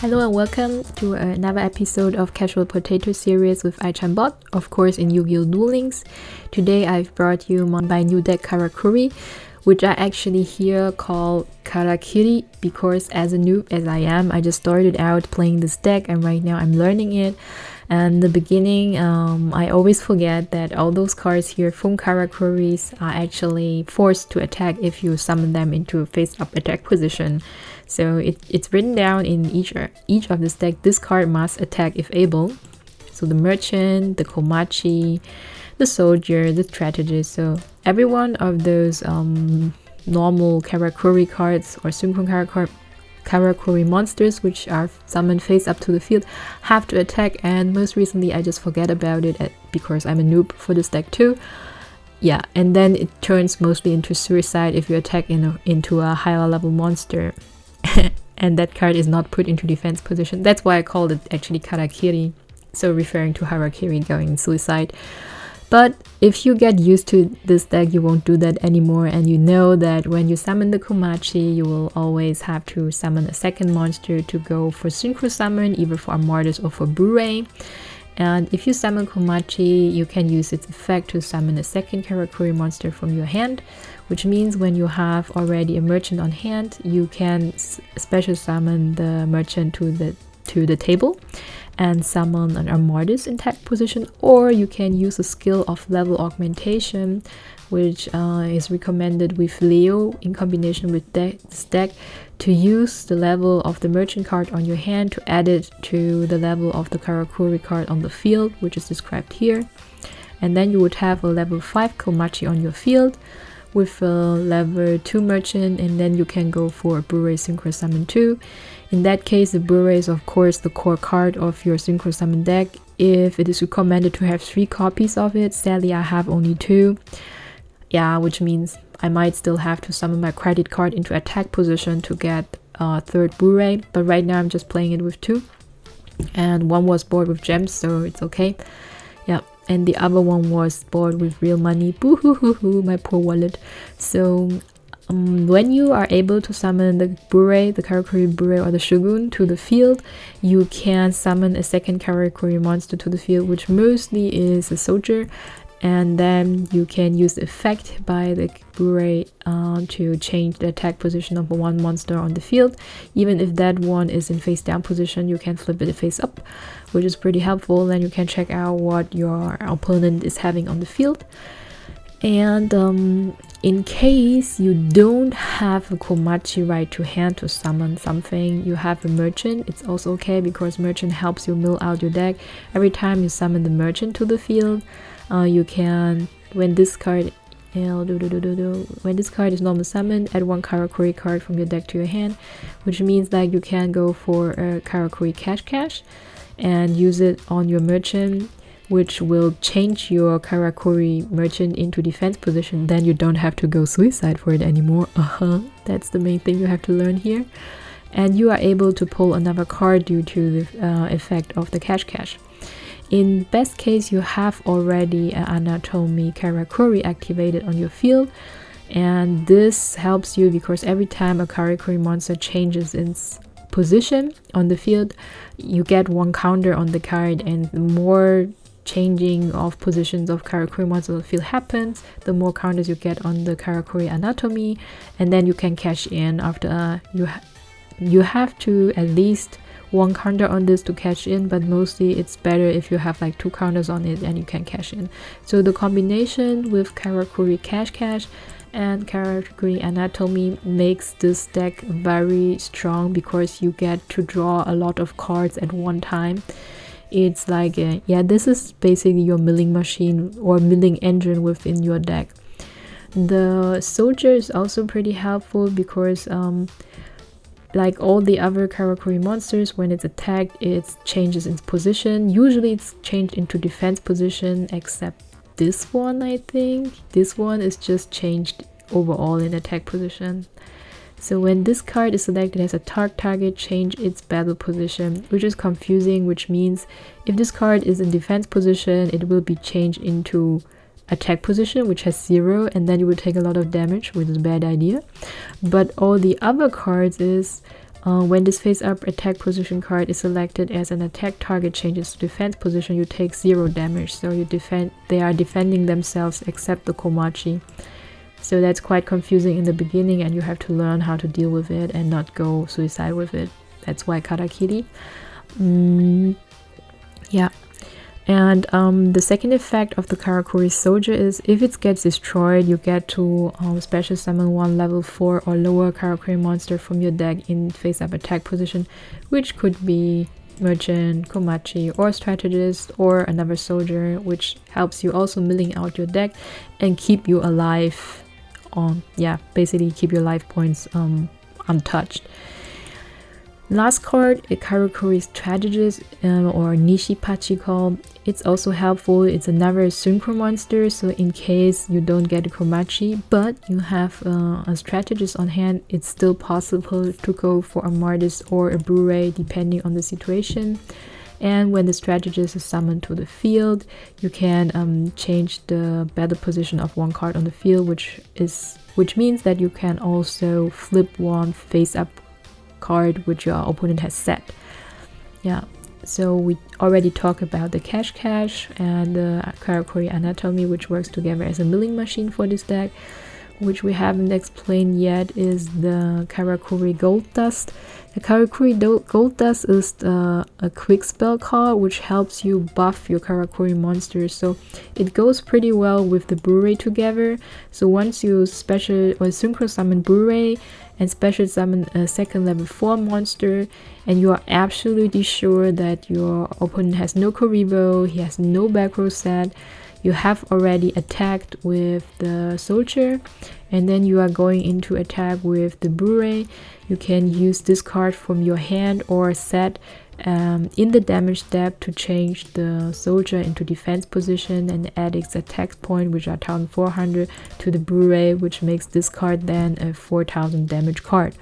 Hello and welcome to another episode of Casual Potato series with Bot, of course in Yu-Gi-Oh! Duel Links. Today I've brought you my new deck Karakuri, which I actually here call Karakuri because as a noob as I am, I just started out playing this deck and right now I'm learning it. And in the beginning, I always forget that all those cards here from Karakuris are actually forced to attack if you summon them into a face-up attack position. So it's written down in each of this deck, this card must attack if able. So the Merchant, the Komachi, the Soldier, the Strategist. So every one of those normal Karakuri cards or Synchron Karakuri monsters which are summoned face up to the field have to attack, and most recently I just forget about it because I'm a noob for this deck too. Yeah, and then it turns mostly into suicide if you attack into a higher level monster and that card is not put into defense position. That's why I called it actually Karakuri, so referring to Harakiri going suicide. But if you get used to this deck, you won't do that anymore, and you know that when you summon the Komachi, you will always have to summon a second monster to go for Synchro Summon, either for armades or for Bure. And if you summon Komachi, you can use its effect to summon a second Karakuri monster from your hand, which means when you have already a Merchant on hand, you can special summon the Merchant to the table and summon an armades in tag position, or you can use a skill of level augmentation, which is recommended with Leo in combination with this deck, to use the level of the Merchant card on your hand to add it to the level of the Karakuri card on the field, which is described here. And then you would have a level 5 Komachi on your field with a level 2 Merchant, and then you can go for a Bure Synchro Summon 2. In that case, the Bure is of course the core card of your Synchro Summon deck. If it is recommended to have 3 copies of it, sadly I have only 2. Yeah, which means I might still have to summon my credit card into attack position to get a third Bure, but right now I'm just playing it with 2. And one was bored with gems, so it's okay. Yeah, and the other one was bored with real money. Boo hoo hoo hoo, my poor wallet. So when you are able to summon the Bure, the Karakuri Bure or the Shogun to the field, you can summon a second Karakuri monster to the field, which mostly is a Soldier, and then you can use the effect by the Bure to change the attack position of one monster on the field. Even if that one is in face down position, you can flip it face up, which is pretty helpful. Then you can check out what your opponent is having on the field. And in case you don't have a Komachi right to hand to summon something, you have a Merchant. It's also okay because Merchant helps you mill out your deck. Every time you summon the Merchant to the field, you can, when this card is normal summoned, add one Karakuri card from your deck to your hand, which means that you can go for a Karakuri Cash and use it on your Merchant, which will change your Karakuri Merchant into defense position. Then you don't have to go suicide for it anymore. That's the main thing you have to learn here. And you are able to pull another card due to the effect of the Cash. In best case, you have already an Anatomy Karakuri activated on your field, and this helps you because every time a Karakuri monster changes its position on the field, you get one counter on the card, and the more changing of positions of Karakuri monsters on the field happens, the more counters you get on the Karakuri Anatomy, and then you can cash in after you have to at least one counter on this to cash in, but mostly it's better if you have like 2 counters on it and you can cash in. So the combination with Karakuri Cash and Karakuri Anatomy makes this deck very strong because you get to draw a lot of cards at one time. It's like this is basically your milling machine or milling engine within your deck. The Soldier is also pretty helpful because like all the other Karakuri monsters, when it's attacked, it changes its position. Usually it's changed into defense position, except this one, I think. This one is just changed overall in attack position. So when this card is selected as a target, change its battle position, which is confusing, which means if this card is in defense position, it will be changed into attack position, which has 0, and then you will take a lot of damage, which is a bad idea. But all the other cards is When this face-up attack position card is selected as an attack target changes to defense position, you take 0 damage. So they are defending themselves except the Komachi. So that's quite confusing in the beginning, and you have to learn how to deal with it and not go suicide with it. That's why Karakuri. Yeah. And the second effect of the Karakuri soldier is if it gets destroyed, you get to special summon one level 4 or lower Karakuri monster from your deck in face-up attack position, which could be merchant, Komachi, or strategist, or another soldier, which helps you also milling out your deck and keep you alive. Basically keep your life points untouched. Last card, a Karakuri Strategist or Nishipachi call. It's also helpful. It's another synchro monster, so in case you don't get a Komachi but you have a Strategist on hand, it's still possible to go for a armades or a Blu-ray depending on the situation. And when the Strategist is summoned to the field, you can change the battle position of one card on the field, which means that you can also flip one face-up card which your opponent has set. So we already talked about the cash and the Karakuri anatomy, which works together as a milling machine for this deck. Which we haven't explained yet is the Karakuri Gold Dust. The Karakuri Gold Dust is a quick spell card which helps you buff your Karakuri monsters, so it goes pretty well with the Blu-ray together. So once you special or synchro summon Blu-ray and special summon a second level 4 monster, and you are absolutely sure that your opponent has no Koribo, he has no back row set, you have already attacked with the soldier, and then you are going into attack with the Blu-ray, you can use this card from your hand or set in the damage step to change the soldier into defense position and add its attack point, which are 1400, to the Blu-ray, which makes this card then a 4000 damage card.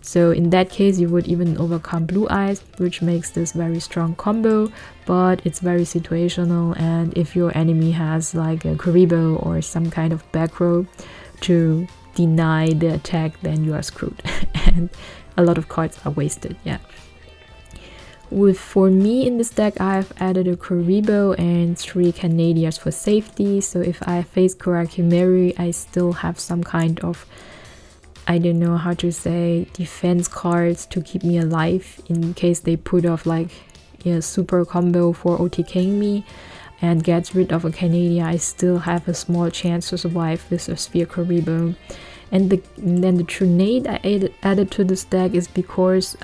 So in that case, you would even overcome Blue Eyes, which makes this very strong combo, but it's very situational, and if your enemy has like a Koribo or some kind of back row to deny the attack, then you are screwed and a lot of cards are wasted. For me in this deck, I've added a Koribo and 3 Canadias for safety, so if I face Karakuri, I still have some kind of, I don't know how to say, defense cards to keep me alive in case they put off like a super combo for OTKing me and gets rid of a Canadian. I still have a small chance to survive with a Sphere Koribo. And then the Trinade I added to this deck is because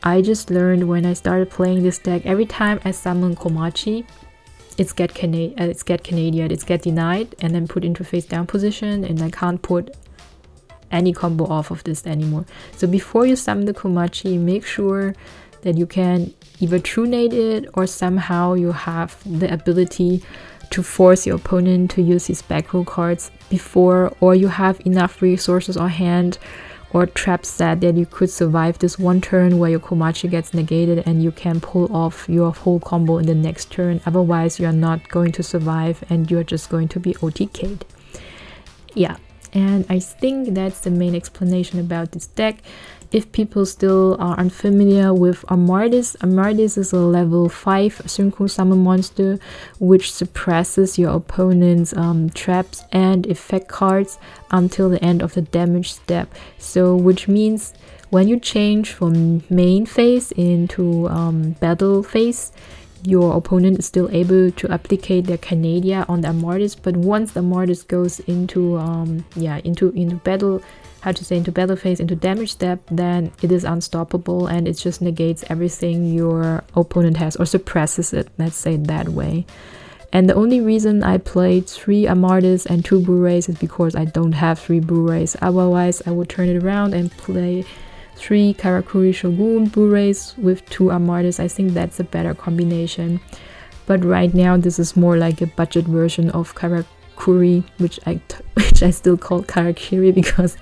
I just learned when I started playing this deck, every time I summon Komachi, it's get denied and then put into face down position, and I can't put any combo off of this anymore. So before you summon the Komachi, make sure that you can either Trinade it or somehow you have the ability to force your opponent to use his back row cards before, or you have enough resources on hand or trap set that you could survive this one turn where your Komachi gets negated and you can pull off your whole combo in the next turn. Otherwise, you are not going to survive and you're just going to be OTK'd. And I think that's the main explanation about this deck. If people still are unfamiliar with armades, armades is a level 5 synchro summon monster which suppresses your opponent's traps and effect cards until the end of the damage step. So which means when you change from main phase into battle phase, your opponent is still able to applicate their Canadia on the armades, but once the armades goes into battle, into battle phase, into damage step, then it is unstoppable and it just negates everything your opponent has or suppresses it, let's say it that way. And the only reason I played 3 armades and 2 Blu-rays is because I don't have 3 Blu-rays. Otherwise, I would turn it around and play 3 Karakuri Shogun Blu-rays with 2 armades. I think that's a better combination. But right now, this is more like a budget version of Karakuri, which I still call Karakuri because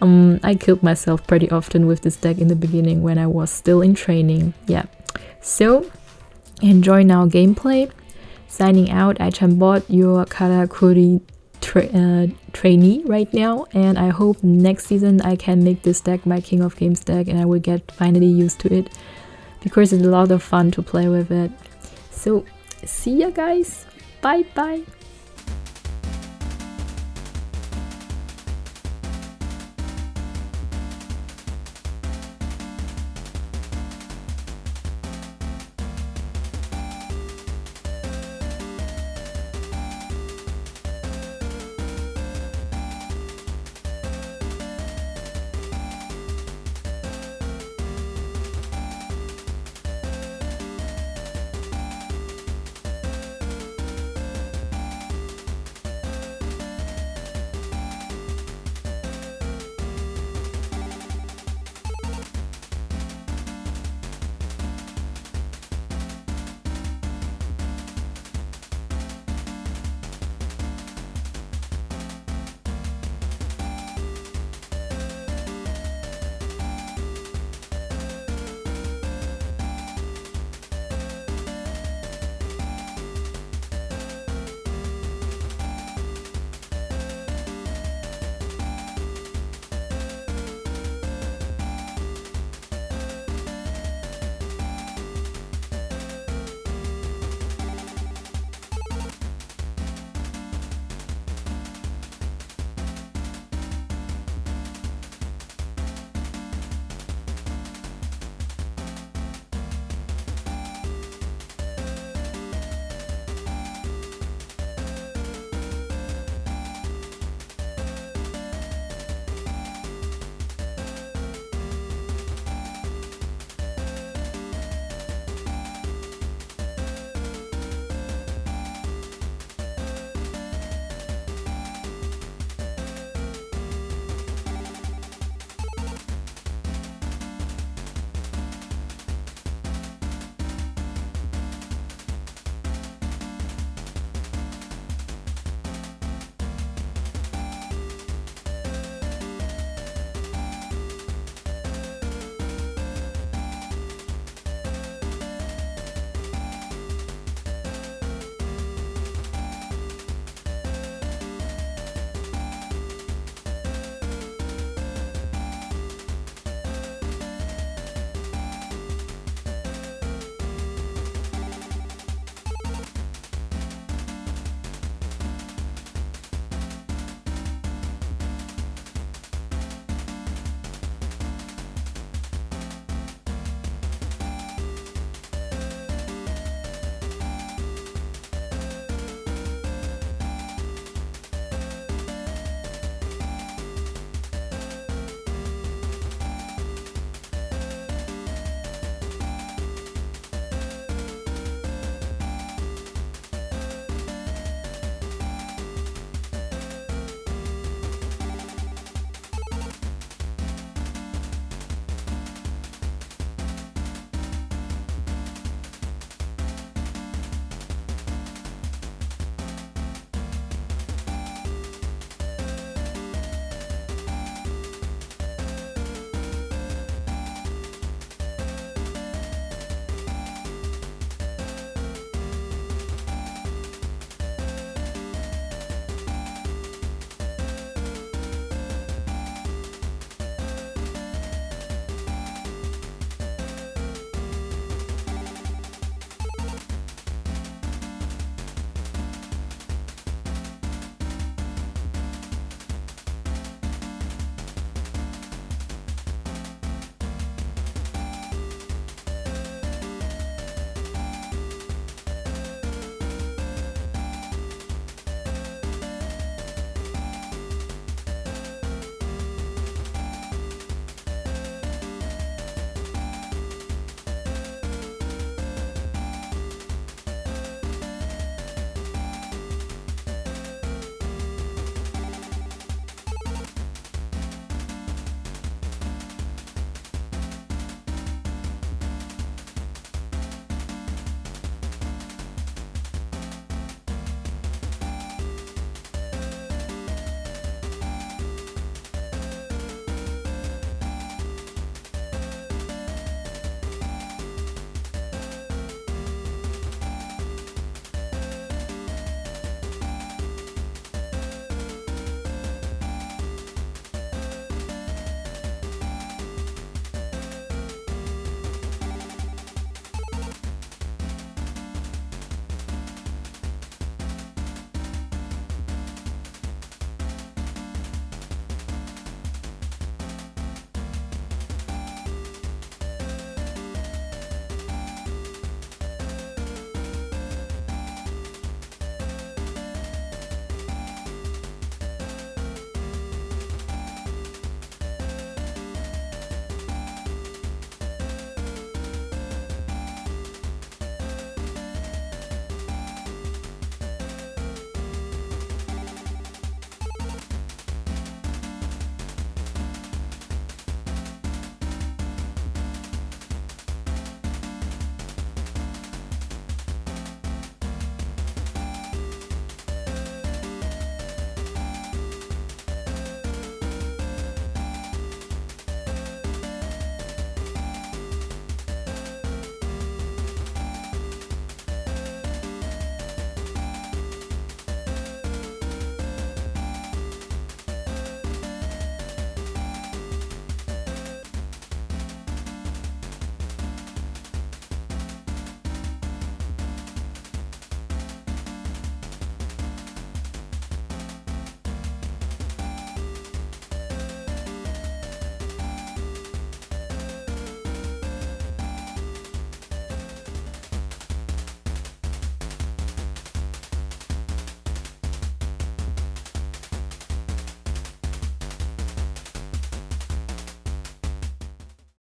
I killed myself pretty often with this deck in the beginning when I was still in training. So enjoy now gameplay. Signing out, Aichambot, your Karakuri trainee right now, and I hope next season I can make this deck my King of Games deck and I will get finally used to it, because it's a lot of fun to play with it. So see ya guys, bye bye.